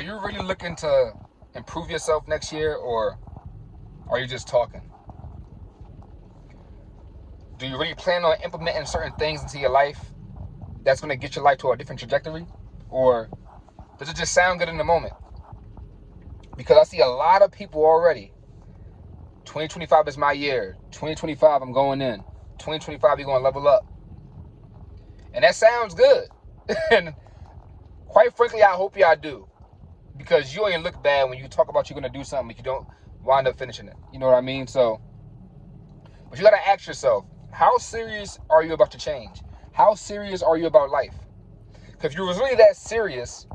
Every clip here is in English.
Are you really looking to improve yourself next year, or are you just talking? Do you really plan on implementing certain things into your life that's going to get your life to a different trajectory? Or does it just sound good in the moment? Because I see a lot of people already. 2025 is my year. 2025, I'm going in. 2025, you're going to level up. And that sounds good. And quite frankly, I hope y'all do. Because you ain't look bad when you talk about you're going to do something if you don't wind up finishing it. You know what I mean? So, but you got to ask yourself, how serious are you about to change? How serious are you about life? Because if you was really that serious,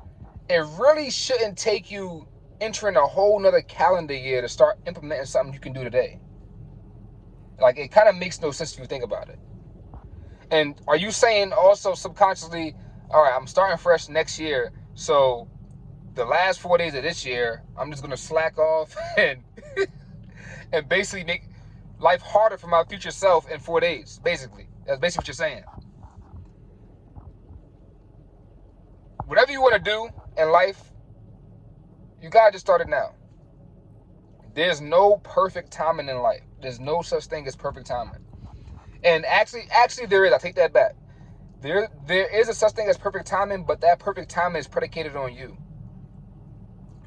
it really shouldn't take you entering a whole nother calendar year to start implementing something you can do today. Like, it kind of makes no sense if you think about it. And are you saying also subconsciously, all right, I'm starting fresh next year, so the last 4 days of this year, I'm just going to slack off and and basically make life harder for my future self in 4 days, basically. That's basically what you're saying. Whatever you want to do in life, you got to just start it now. There's no perfect timing in life. There's no such thing as perfect timing. And actually there is. I take that back. There is a such thing as perfect timing, but that perfect timing is predicated on you.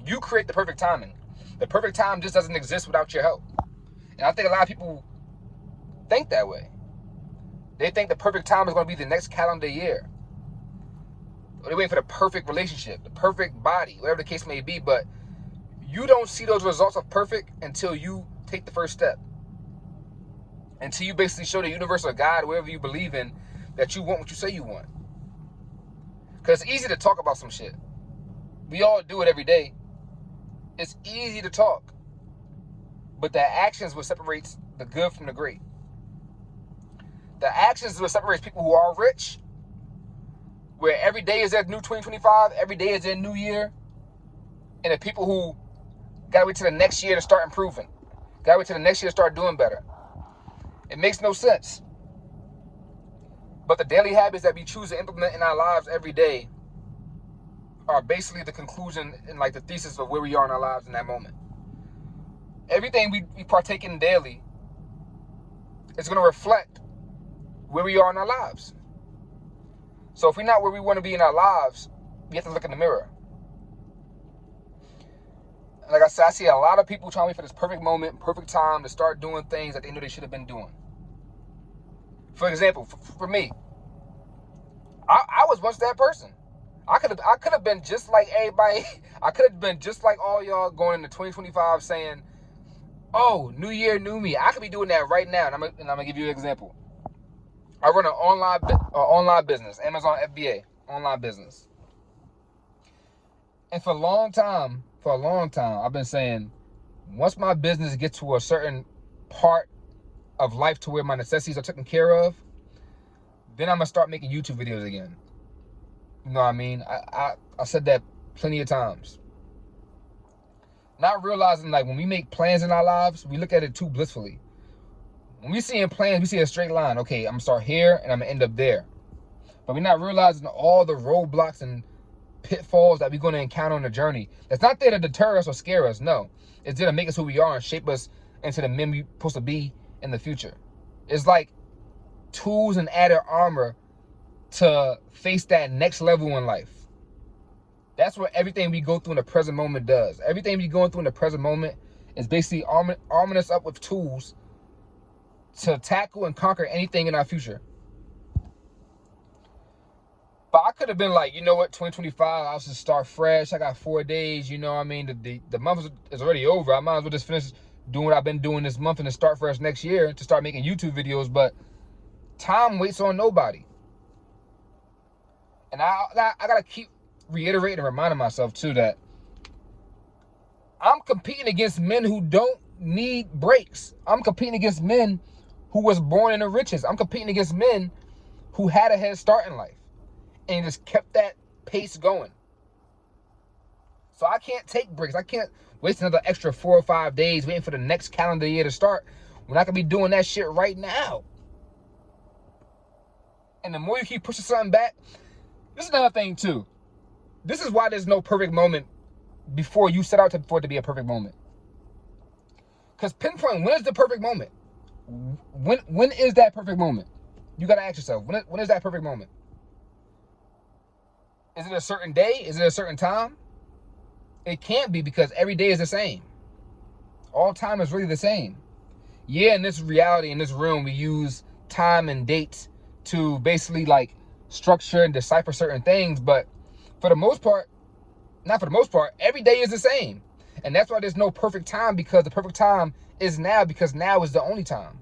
You create the perfect timing. The perfect time just doesn't exist without your help. And I think a lot of people think that way. They think the perfect time is going to be the next calendar year. Or they wait for the perfect relationship, the perfect body, whatever the case may be. But you don't see those results of perfect until you take the first step. Until you basically show the universe or God, whatever you believe in, that you want what you say you want. Because it's easy to talk about some shit. We all do it every day. It's easy to talk. But the actions what separates the good from the great. The actions is what separates people who are rich, where every day is their new 2025, every day is their new year, and the people who gotta wait till the next year to start improving, gotta wait till the next year to start doing better. It makes no sense. But the daily habits that we choose to implement in our lives every day are basically the conclusion and like the thesis of where we are in our lives in that moment. Everything we partake in daily is going to reflect where we are in our lives. So if we're not where we want to be in our lives, we have to look in the mirror. Like I said, I see a lot of people trying to wait for this perfect moment, perfect time to start doing things that they know they should have been doing. For example, for me, I was once that person. I could have been just like everybody. I could have been just like all y'all going into 2025 saying, "Oh, new year, new me." I could be doing that right now, and I'm gonna give you an example. I run an online business, Amazon FBA online business, and for a long time, I've been saying, once my business gets to a certain part of life to where my necessities are taken care of, then I'm gonna start making YouTube videos again. You know what I mean? I said that plenty of times. Not realizing, like, when we make plans in our lives, we look at it too blissfully. When we see in plans, we see a straight line. Okay, I'm gonna start here and I'm gonna end up there. But we're not realizing all the roadblocks and pitfalls that we're gonna encounter on the journey. That's not there to deter us or scare us. No, it's there to make us who we are and shape us into the men we're supposed to be in the future. It's like tools and added armor to face that next level in life. That's what everything we go through in the present moment does. Everything we going through in the present moment is basically arming us up with tools to tackle and conquer anything in our future. But I could have been like, you know what, 2025, I'll just start fresh. I got 4 days, you know what I mean? The month is already over. I might as well just finish doing what I've been doing this month and then start fresh next year to start making YouTube videos. But time waits on nobody. And I got to keep reiterating and reminding myself, too, that I'm competing against men who don't need breaks. I'm competing against men who was born in the riches. I'm competing against men who had a head start in life and just kept that pace going. So I can't take breaks. I can't waste another extra 4 or 5 days waiting for the next calendar year to start when I could be doing that shit right now. And the more you keep pushing something back, this is another thing too. This is why there's no perfect moment before you set out for it to be a perfect moment. Because pinpoint, when is the perfect moment? When is that perfect moment? You got to ask yourself, when is that perfect moment? Is it a certain day? Is it a certain time? It can't be, because every day is the same. All time is really the same. Yeah, in this reality, in this realm, we use time and dates to basically like structure and decipher certain things, but for the most part, not for the most part, every day is the same. And that's why there's no perfect time, because the perfect time is now, because now is the only time.